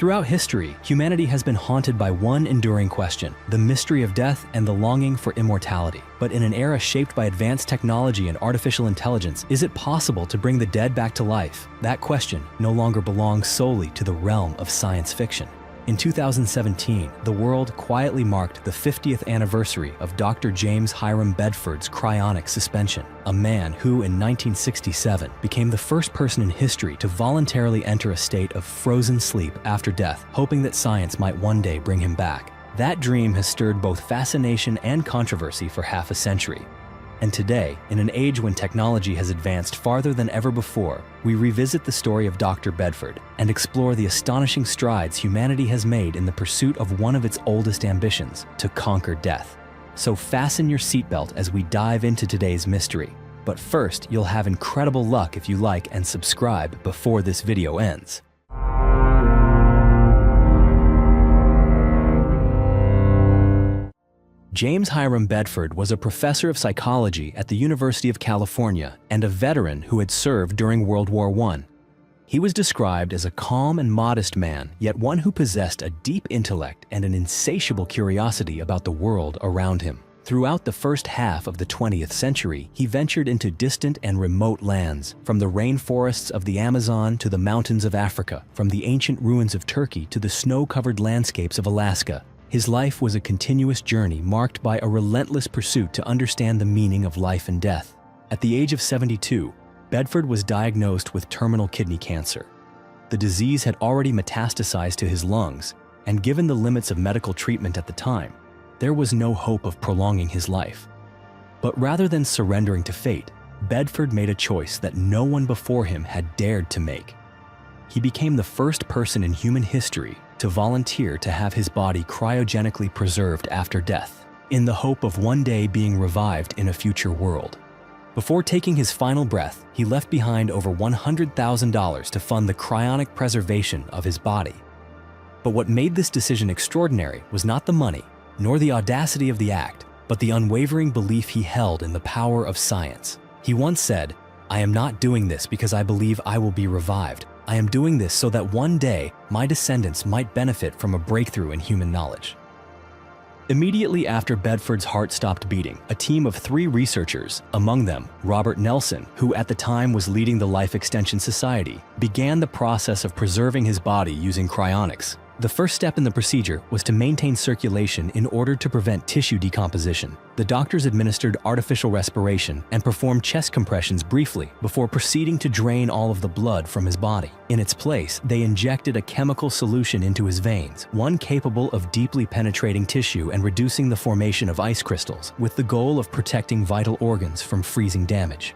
Throughout history, humanity has been haunted by one enduring question: the mystery of death and the longing for immortality. But in an era shaped by advanced technology and artificial intelligence, is it possible to bring the dead back to life? That question no longer belongs solely to the realm of science fiction. In 2017, the world quietly marked the 50th anniversary of Dr. James Hiram Bedford's cryonic suspension, a man who, in 1967, became the first person in history to voluntarily enter a state of frozen sleep after death, hoping that science might one day bring him back. That dream has stirred both fascination and controversy for half a century. And today, in an age when technology has advanced farther than ever before, we revisit the story of Dr. Bedford and explore the astonishing strides humanity has made in the pursuit of one of its oldest ambitions: to conquer death. So fasten your seatbelt as we dive into today's mystery. But first, you'll have incredible luck if you like and subscribe before this video ends. James Hiram Bedford was a professor of psychology at the University of California and a veteran who had served during World War I. He was described as a calm and modest man, yet one who possessed a deep intellect and an insatiable curiosity about the world around him. Throughout the first half of the 20th century, he ventured into distant and remote lands, from the rainforests of the Amazon to the mountains of Africa, from the ancient ruins of Turkey to the snow-covered landscapes of Alaska. His life was a continuous journey marked by a relentless pursuit to understand the meaning of life and death. At the age of 72, Bedford was diagnosed with terminal kidney cancer. The disease had already metastasized to his lungs, and given the limits of medical treatment at the time, there was no hope of prolonging his life. But rather than surrendering to fate, Bedford made a choice that no one before him had dared to make. He became the first person in human history to volunteer to have his body cryogenically preserved after death, in the hope of one day being revived in a future world. Before taking his final breath, he left behind over $100,000 to fund the cryonic preservation of his body. But what made this decision extraordinary was not the money, nor the audacity of the act, but the unwavering belief he held in the power of science. He once said, "I am not doing this because I believe I will be revived. I am doing this so that one day my descendants might benefit from a breakthrough in human knowledge." Immediately after Bedford's heart stopped beating, a team of 3 researchers, among them Robert Nelson, who at the time was leading the Life Extension Society, began the process of preserving his body using cryonics. The first step in the procedure was to maintain circulation in order to prevent tissue decomposition. The doctors administered artificial respiration and performed chest compressions briefly before proceeding to drain all of the blood from his body. In its place, they injected a chemical solution into his veins, one capable of deeply penetrating tissue and reducing the formation of ice crystals, with the goal of protecting vital organs from freezing damage.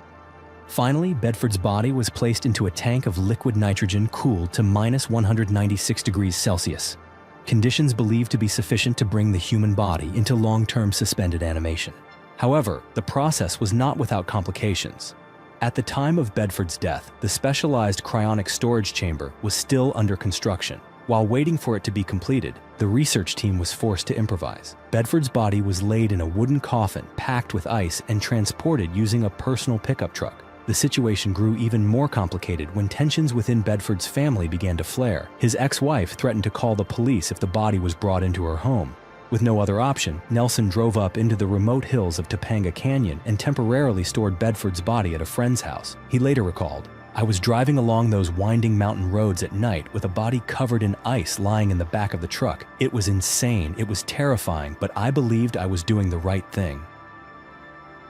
Finally, Bedford's body was placed into a tank of liquid nitrogen cooled to -196 degrees Celsius, conditions believed to be sufficient to bring the human body into long-term suspended animation. However, the process was not without complications. At the time of Bedford's death, the specialized cryonic storage chamber was still under construction. While waiting for it to be completed, the research team was forced to improvise. Bedford's body was laid in a wooden coffin packed with ice and transported using a personal pickup truck. The situation grew even more complicated when tensions within Bedford's family began to flare. His ex-wife threatened to call the police if the body was brought into her home. With no other option, Nelson drove up into the remote hills of Topanga Canyon and temporarily stored Bedford's body at a friend's house. He later recalled, "I was driving along those winding mountain roads at night with a body covered in ice lying in the back of the truck. It was insane, it was terrifying, but I believed I was doing the right thing."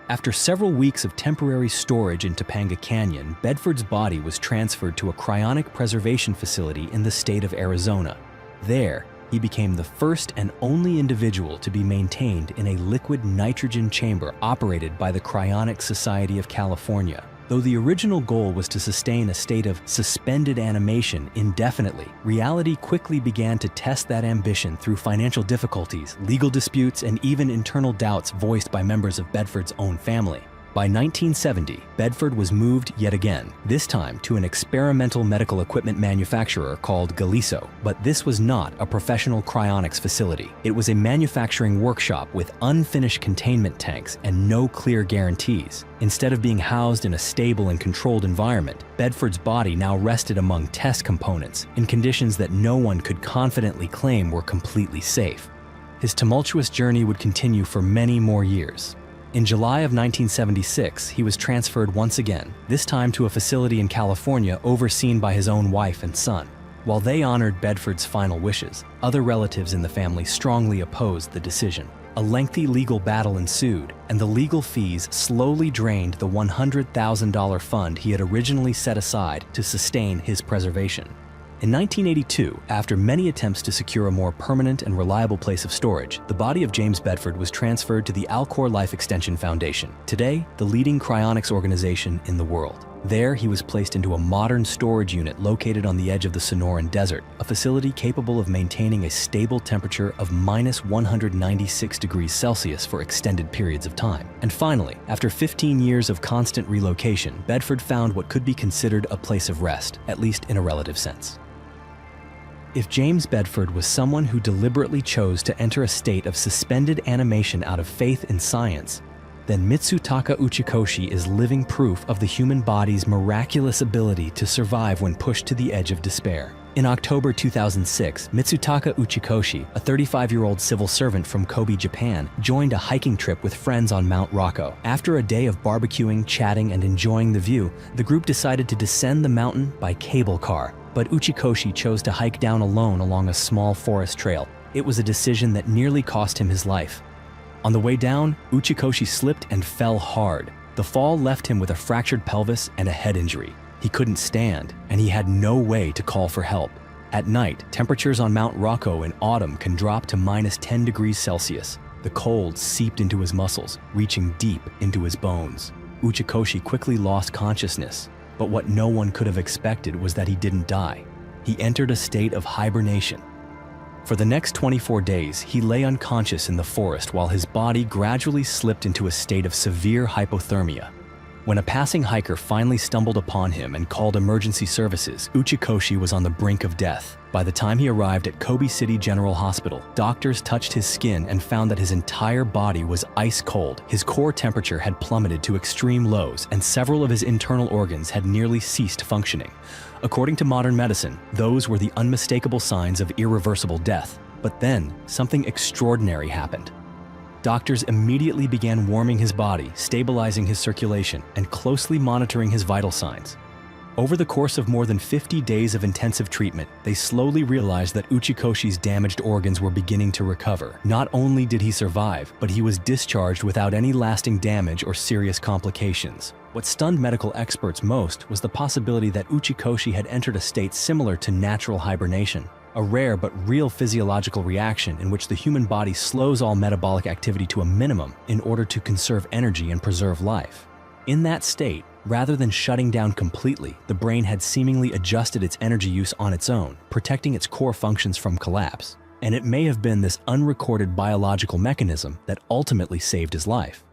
After several weeks of temporary storage in Topanga Canyon, Bedford's body was transferred to a cryonic preservation facility in the state of Arizona. There, he became the first and only individual to be maintained in a liquid nitrogen chamber operated by the Cryonic Society of California. Though the original goal was to sustain a state of suspended animation indefinitely, reality quickly began to test that ambition through financial difficulties, legal disputes, and even internal doubts voiced by members of Bedford's own family. By 1970, Bedford was moved yet again, this time to an experimental medical equipment manufacturer called Galiso. But this was not a professional cryonics facility. It was a manufacturing workshop with unfinished containment tanks and no clear guarantees. Instead of being housed in a stable and controlled environment, Bedford's body now rested among test components in conditions that no one could confidently claim were completely safe. His tumultuous journey would continue for many more years. In July of 1976, he was transferred once again, this time to a facility in California overseen by his own wife and son. While they honored Bedford's final wishes, other relatives in the family strongly opposed the decision. A lengthy legal battle ensued, and the legal fees slowly drained the $100,000 fund he had originally set aside to sustain his preservation. In 1982, after many attempts to secure a more permanent and reliable place of storage, the body of James Bedford was transferred to the Alcor Life Extension Foundation, today the leading cryonics organization in the world. There, he was placed into a modern storage unit located on the edge of the Sonoran Desert, a facility capable of maintaining a stable temperature of -196 degrees Celsius for extended periods of time. And finally, after 15 years of constant relocation, Bedford found what could be considered a place of rest, at least in a relative sense. If James Bedford was someone who deliberately chose to enter a state of suspended animation out of faith in science, then Mitsutaka Uchikoshi is living proof of the human body's miraculous ability to survive when pushed to the edge of despair. In October 2006, Mitsutaka Uchikoshi, a 35-year-old civil servant from Kobe, Japan, joined a hiking trip with friends on Mount Rocco. After a day of barbecuing, chatting, and enjoying the view, the group decided to descend the mountain by cable car. But Uchikoshi chose to hike down alone along a small forest trail. It was a decision that nearly cost him his life. On the way down, Uchikoshi slipped and fell hard. The fall left him with a fractured pelvis and a head injury. He couldn't stand, and he had no way to call for help. At night, temperatures on Mount Rocco in autumn can drop to -10 degrees Celsius. The cold seeped into his muscles, reaching deep into his bones. Uchikoshi quickly lost consciousness. But what no one could have expected was that he didn't die. He entered a state of hibernation. For the next 24 days, he lay unconscious in the forest while his body gradually slipped into a state of severe hypothermia. When a passing hiker finally stumbled upon him and called emergency services, Uchikoshi was on the brink of death. By the time he arrived at Kobe City General Hospital, doctors touched his skin and found that his entire body was ice cold. His core temperature had plummeted to extreme lows, and several of his internal organs had nearly ceased functioning. According to modern medicine, those were the unmistakable signs of irreversible death. But then, something extraordinary happened. Doctors immediately began warming his body, stabilizing his circulation, and closely monitoring his vital signs. Over the course of more than 50 days of intensive treatment, they slowly realized that Uchikoshi's damaged organs were beginning to recover. Not only did he survive, but he was discharged without any lasting damage or serious complications. What stunned medical experts most was the possibility that Uchikoshi had entered a state similar to natural hibernation, a rare but real physiological reaction in which the human body slows all metabolic activity to a minimum in order to conserve energy and preserve life. In that state, rather than shutting down completely, the brain had seemingly adjusted its energy use on its own, protecting its core functions from collapse. And it may have been this unrecorded biological mechanism that ultimately saved his life.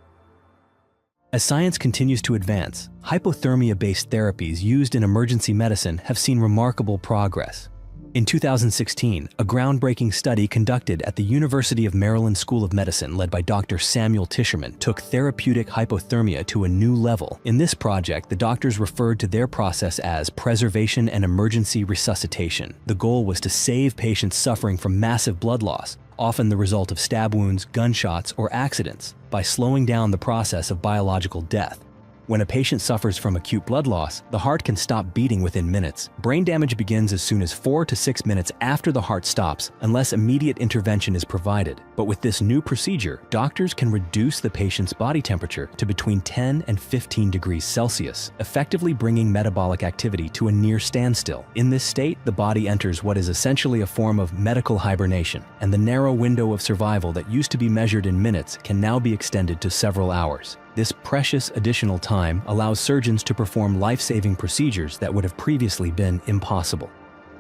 As science continues to advance, hypothermia-based therapies used in emergency medicine have seen remarkable progress. In 2016, a groundbreaking study conducted at the University of Maryland School of Medicine led by Dr. Samuel Tischerman took therapeutic hypothermia to a new level. In this project, the doctors referred to their process as preservation and emergency resuscitation. The goal was to save patients suffering from massive blood loss, often the result of stab wounds, gunshots, or accidents, by slowing down the process of biological death. When a patient suffers from acute blood loss, the heart can stop beating within minutes. Brain damage begins as soon as 4 to 6 minutes after the heart stops, unless immediate intervention is provided. But with this new procedure, doctors can reduce the patient's body temperature to between 10 and 15 degrees Celsius, effectively bringing metabolic activity to a near standstill. In this state, the body enters what is essentially a form of medical hibernation, and the narrow window of survival that used to be measured in minutes can now be extended to several hours. This precious additional time allows surgeons to perform life-saving procedures that would have previously been impossible.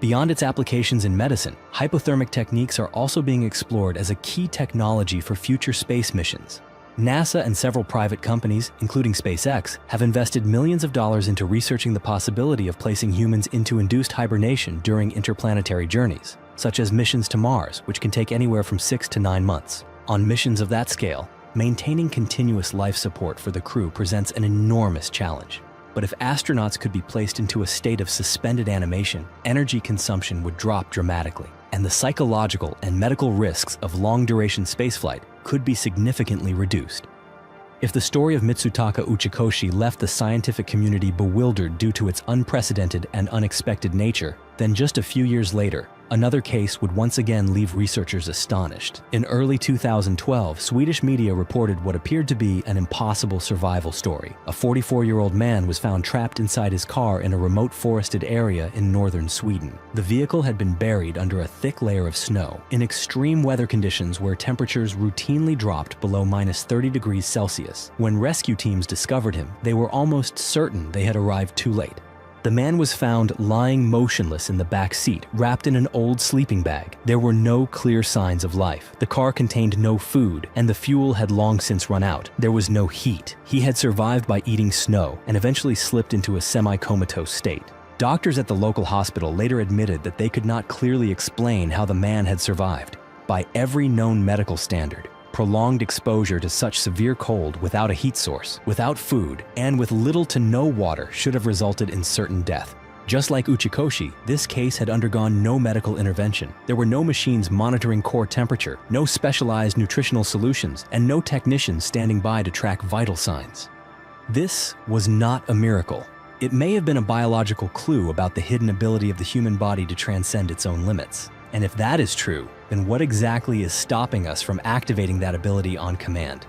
Beyond its applications in medicine, hypothermic techniques are also being explored as a key technology for future space missions. NASA and several private companies, including SpaceX, have invested millions of dollars into researching the possibility of placing humans into induced hibernation during interplanetary journeys, such as missions to Mars, which can take anywhere from 6 to 9 months. On missions of that scale, maintaining continuous life support for the crew presents an enormous challenge. But if astronauts could be placed into a state of suspended animation, energy consumption would drop dramatically, and the psychological and medical risks of long-duration spaceflight could be significantly reduced. If the story of Mitsutaka Uchikoshi left the scientific community bewildered due to its unprecedented and unexpected nature, then just a few years later, another case would once again leave researchers astonished. In early 2012, Swedish media reported what appeared to be an impossible survival story. A 44-year-old man was found trapped inside his car in a remote forested area in northern Sweden. The vehicle had been buried under a thick layer of snow, in extreme weather conditions where temperatures routinely dropped below -30 degrees Celsius. When rescue teams discovered him, they were almost certain they had arrived too late. The man was found lying motionless in the back seat, wrapped in an old sleeping bag. There were no clear signs of life. The car contained no food, and the fuel had long since run out. There was no heat. He had survived by eating snow and eventually slipped into a semi-comatose state. Doctors at the local hospital later admitted that they could not clearly explain how the man had survived. By every known medical standard, prolonged exposure to such severe cold without a heat source, without food, and with little to no water should have resulted in certain death. Just like Uchikoshi, this case had undergone no medical intervention. There were no machines monitoring core temperature, no specialized nutritional solutions, and no technicians standing by to track vital signs. This was not a miracle. It may have been a biological clue about the hidden ability of the human body to transcend its own limits. And if that is true, then what exactly is stopping us from activating that ability on command?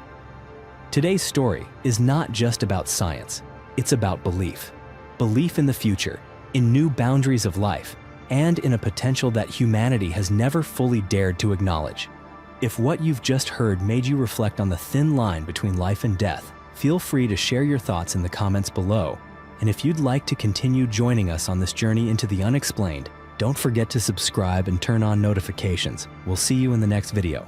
Today's story is not just about science, it's about belief. Belief in the future, in new boundaries of life, and in a potential that humanity has never fully dared to acknowledge. If what you've just heard made you reflect on the thin line between life and death, feel free to share your thoughts in the comments below. And if you'd like to continue joining us on this journey into the unexplained, don't forget to subscribe and turn on notifications. We'll see you in the next video.